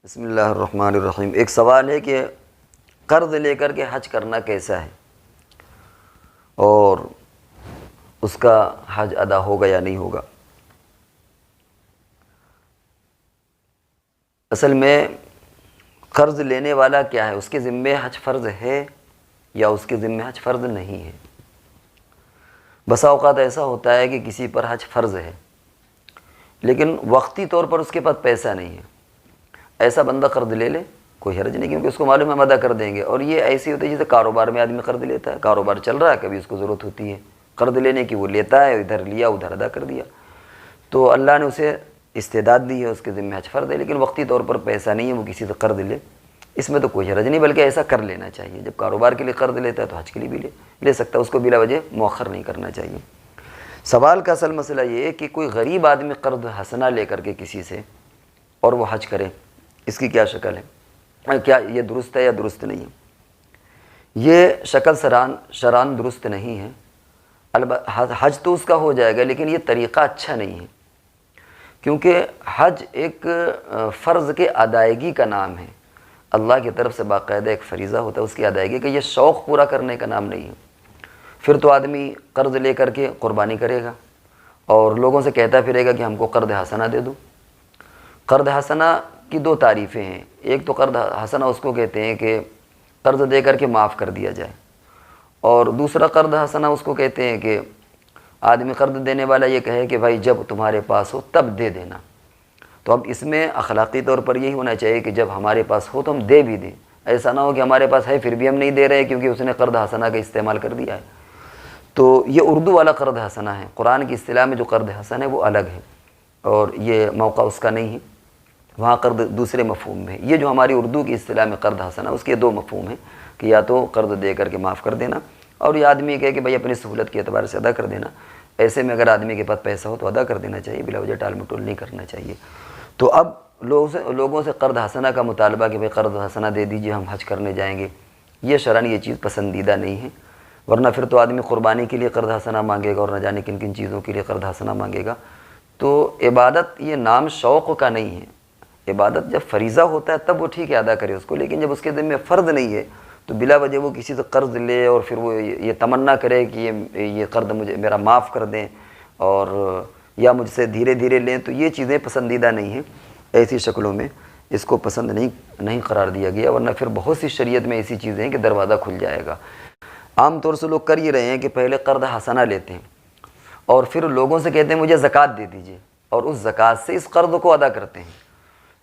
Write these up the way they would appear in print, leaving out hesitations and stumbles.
بسم اللہ الرحمن الرحیم۔ ایک سوال ہے کہ قرض لے کر کے حج کرنا کیسا ہے اور اس کا حج ادا ہوگا یا نہیں ہوگا۔ اصل میں قرض لینے والا کیا ہے، اس کے ذمے حج فرض ہے یا اس کے ذمے حج فرض نہیں ہے۔ بسا اوقات ایسا ہوتا ہے کہ کسی پر حج فرض ہے لیکن وقتی طور پر اس کے پاس پیسہ نہیں ہے، ایسا بندہ قرض لے لے، کوئی حرج نہیں، کیونکہ اس کو معلوم ہے ہم ادا کر دیں گے۔ اور یہ ایسی ہوتی ہے جیسے کاروبار میں آدمی قرض لیتا ہے، کاروبار چل رہا ہے، کبھی اس کو ضرورت ہوتی ہے قرض لینے کی، وہ لیتا ہے، ادھر لیا ادھر ادا کر دیا، تو اللہ نے اسے استعداد دی ہے، اس کے ذمہ حج فرض ہے، لیکن وقتی طور پر پیسہ نہیں ہے، وہ کسی سے قرض لے، اس میں تو کوئی حرج نہیں، بلکہ ایسا کر لینا چاہیے۔ جب کاروبار کے لیے قرض لیتا ہے تو حج کے لیے بھی لے سکتا ہے، اس کو بلا وجہ مؤخر نہیں کرنا چاہیے۔ سوال کا اصل مسئلہ یہ ہے کہ کوئی غریب آدمی قرض حسنہ لے کر کے کسی سے اور وہ حج کرے، اس کی کیا شکل ہے، کیا یہ درست ہے یا درست نہیں ہے۔ یہ شکل شرعاً درست نہیں ہے، البتہ حج تو اس کا ہو جائے گا لیکن یہ طریقہ اچھا نہیں ہے، کیونکہ حج ایک فرض کے ادائیگی کا نام ہے، اللہ کی طرف سے باقاعدہ ایک فریضہ ہوتا ہے اس کی ادائیگی کا، یہ شوق پورا کرنے کا نام نہیں ہے۔ پھر تو آدمی قرض لے کر کے قربانی کرے گا اور لوگوں سے کہتا پھرے گا کہ ہم کو قرض حسنہ دے دو۔ قرض حسنہ کی دو تعریفیں ہیں، ایک تو قرض حسنہ اس کو کہتے ہیں کہ قرض دے کر کے معاف کر دیا جائے، اور دوسرا قرض حسنہ اس کو کہتے ہیں کہ آدمی قرض دینے والا یہ کہے کہ بھائی جب تمہارے پاس ہو تب دے دینا۔ تو اب اس میں اخلاقی طور پر یہی ہونا چاہیے کہ جب ہمارے پاس ہو تو ہم دے بھی دیں، ایسا نہ ہو کہ ہمارے پاس ہے پھر بھی ہم نہیں دے رہے کیونکہ اس نے قرض حسنہ کا استعمال کر دیا ہے۔ تو یہ اردو والا قرض حسنہ ہے، قرآن کی اصطلاح میں جو قرض حسن ہے وہ الگ ہے اور یہ موقع اس کا نہیں ہے، وہاں قرض دوسرے مفہوم میں ہے۔ یہ جو ہماری اردو کی اصطلاح میں قرض حسنہ، اس کے دو مفہوم ہیں کہ یا تو قرض دے کر کے معاف کر دینا، اور یہ آدمی کہے کہ بھائی اپنی سہولت کے اعتبار سے ادا کر دینا۔ ایسے میں اگر آدمی کے پاس پیسہ ہو تو ادا کر دینا چاہیے، بلا وجہ ٹال مٹول نہیں کرنا چاہیے۔ تو اب لوگوں سے قرض حسنہ کا مطالبہ کہ بھائی قرض حسنہ دے دیجئے ہم حج کرنے جائیں گے، یہ شرعاً یہ چیز پسندیدہ نہیں ہے، ورنہ پھر تو آدمی قربانی کے لیے قرض حسنہ مانگے گا اور نہ جانے کن کن چیزوں کے لیے قرض حسنہ مانگے گا۔ تو عبادت یہ نام شوق کا نہیں ہے، عبادت جب فریضہ ہوتا ہے تب وہ ٹھیک ہے ادا کرے اس کو، لیکن جب اس کے ذمہ فرض نہیں ہے تو بلا وجہ وہ کسی سے قرض لے اور پھر وہ یہ تمنا کرے کہ یہ قرض مجھے میرا معاف کر دیں اور یا مجھ سے دھیرے دھیرے لیں، تو یہ چیزیں پسندیدہ نہیں ہیں، ایسی شکلوں میں اس کو پسند نہیں قرار دیا گیا، ورنہ پھر بہت سی شریعت میں ایسی چیزیں ہیں کہ دروازہ کھل جائے گا۔ عام طور سے لوگ کر یہ رہے ہیں کہ پہلے قرض حسنہ لیتے ہیں اور پھر لوگوں سے کہتے ہیں مجھے زکوٰۃ دے دیجئے، اور اس زکوٰۃ سے اس قرض کو ادا کرتے ہیں۔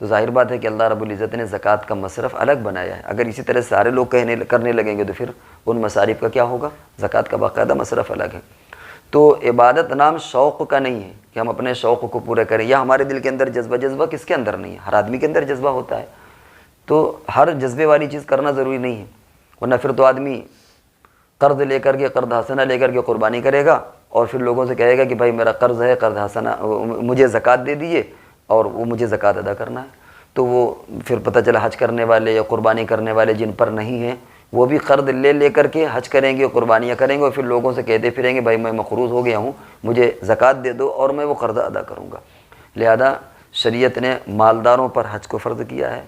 تو ظاہر بات ہے کہ اللہ رب العزت نے زکوٰۃ کا مصرف الگ بنایا ہے، اگر اسی طرح سارے لوگ کرنے لگیں گے تو پھر ان مصارف کا کیا ہوگا، زکوٰۃ کا باقاعدہ مصرف الگ ہے۔ تو عبادت نام شوق کا نہیں ہے کہ ہم اپنے شوق کو پورا کریں، یا ہمارے دل کے اندر جذبہ کس کے اندر نہیں ہے، ہر آدمی کے اندر جذبہ ہوتا ہے، تو ہر جذبے والی چیز کرنا ضروری نہیں ہے، ورنہ پھر تو آدمی قرض لے کر کے قرض حسنہ لے کر کے قربانی کرے گا اور پھر لوگوں سے کہے گا کہ بھائی میرا قرض ہے، قرض حسنہ مجھے زکوٰۃ دے دیجیے، اور وہ مجھے زکوٰۃ ادا کرنا ہے۔ تو وہ پھر پتہ چلا حج کرنے والے یا قربانی کرنے والے جن پر نہیں ہیں وہ بھی قرض لے کر کے حج کریں گے، قربانیاں کریں گے، اور پھر لوگوں سے کہتے پھریں گے بھائی میں مقروض ہو گیا ہوں، مجھے زکوٰۃ دے دو اور میں وہ قرض ادا کروں گا۔ لہذا شریعت نے مالداروں پر حج کو فرض کیا ہے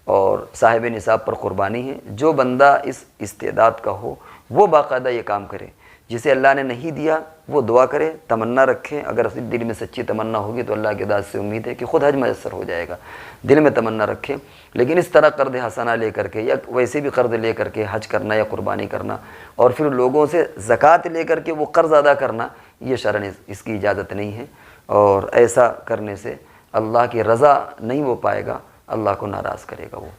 اور صاحب نصاب پر قربانی ہے۔ جو بندہ اس استعداد کا ہو وہ باقاعدہ یہ کام کرے، جسے اللہ نے نہیں دیا وہ دعا کرے، تمنا رکھے، اگر دل میں سچی تمنا ہوگی تو اللہ کی ذات سے امید ہے کہ خود حج میسر ہو جائے گا، دل میں تمنا رکھے۔ لیکن اس طرح قرض حسنہ لے کر کے یا ویسے بھی قرض لے کر کے حج کرنا یا قربانی کرنا اور پھر لوگوں سے زکوٰۃ لے کر کے وہ قرض ادا کرنا، یہ شرعاً اس کی اجازت نہیں ہے، اور ایسا کرنے سے اللہ کی رضا نہیں وہ پائے گا، اللہ کو ناراض کرے گا وہ۔